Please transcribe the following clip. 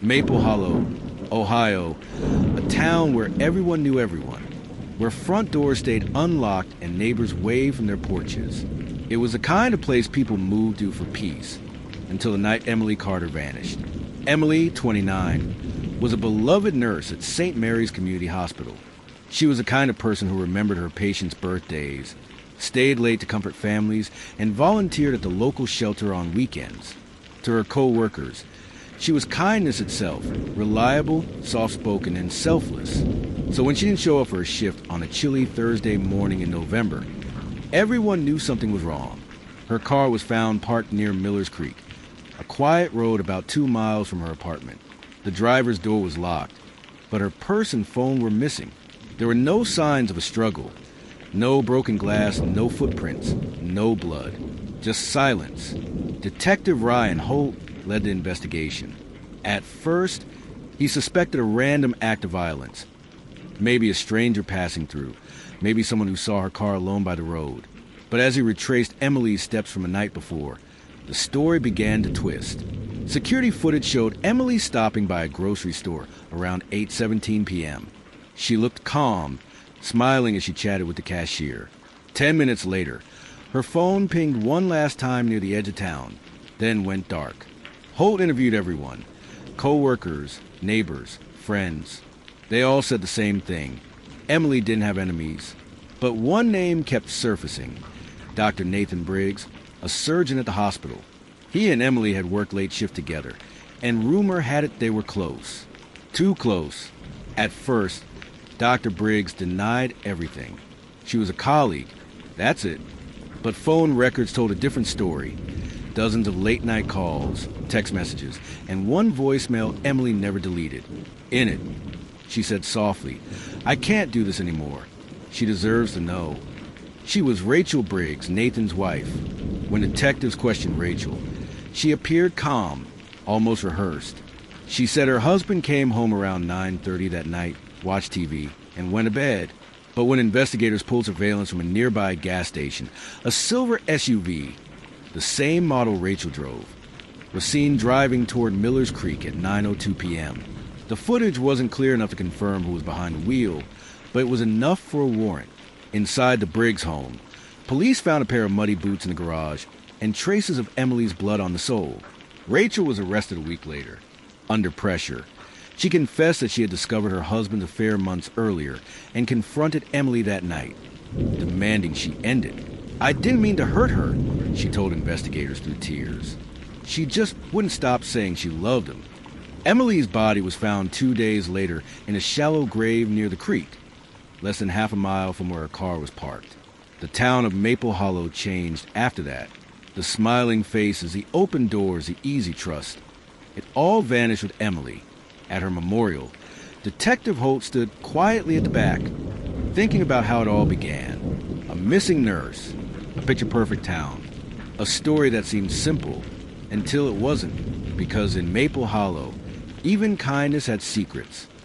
Maple Hollow, Ohio, a town where everyone knew everyone, where front doors stayed unlocked and neighbors waved from their porches. It was the kind of place people moved to for peace, until the night Emily Carter vanished. Emily, 29, was a beloved nurse at St. Mary's Community Hospital. She was the kind of person who remembered her patients' birthdays, stayed late to comfort families, and volunteered at the local shelter on weekends. To her co-workers, she was kindness itself, reliable, soft-spoken, and selfless. So when she didn't show up for her shift on a chilly Thursday morning in November, everyone knew something was wrong. Her car was found parked near Miller's Creek, a quiet road about 2 miles from her apartment. The driver's door was locked, but her purse and phone were missing. There were no signs of a struggle. No broken glass, no footprints, no blood. Just silence. Detective Ryan Holt led the investigation. At first, he suspected a random act of violence. Maybe a stranger passing through. Maybe someone who saw her car alone by the road. But as he retraced Emily's steps from the night before, the story began to twist. Security footage showed Emily stopping by a grocery store around 8:17 p.m. She looked calm, smiling as she chatted with the cashier. 10 minutes later, her phone pinged one last time near the edge of town, then went dark. Holt interviewed everyone, co-workers, neighbors, friends. They all said the same thing. Emily didn't have enemies. But one name kept surfacing. Dr. Nathan Briggs, a surgeon at the hospital. He and Emily had worked late shift together, and rumor had it they were close. Too close. At first, Dr. Briggs denied everything. She was a colleague, that's it. But phone records told a different story. Dozens of late-night calls, text messages, and one voicemail Emily never deleted. In it, she said softly, "I can't do this anymore. She deserves to know." She was Rachel Briggs, Nathan's wife. When detectives questioned Rachel, she appeared calm, almost rehearsed. She said her husband came home around 9:30 that night, watched TV, and went to bed. But when investigators pulled surveillance from a nearby gas station, a silver SUV, the same model Rachel drove, was seen driving toward Miller's Creek at 9:02 p.m. The footage wasn't clear enough to confirm who was behind the wheel, but it was enough for a warrant. Inside the Briggs home, police found a pair of muddy boots in the garage and traces of Emily's blood on the sole. Rachel was arrested a week later, under pressure. She confessed that she had discovered her husband's affair months earlier and confronted Emily that night, demanding she end it. "I didn't mean to hurt her," she told investigators through tears. She just wouldn't stop saying she loved him. Emily's body was found 2 days later in a shallow grave near the creek, less than half a mile from where her car was parked. The town of Maple Hollow changed after that. The smiling faces, the open doors, the easy trust. It all vanished with Emily. At her memorial, Detective Holt stood quietly at the back, thinking about how it all began. A missing nurse, a picture-perfect town, a story that seemed simple until it wasn't, because in Maple Hollow, even kindness had secrets.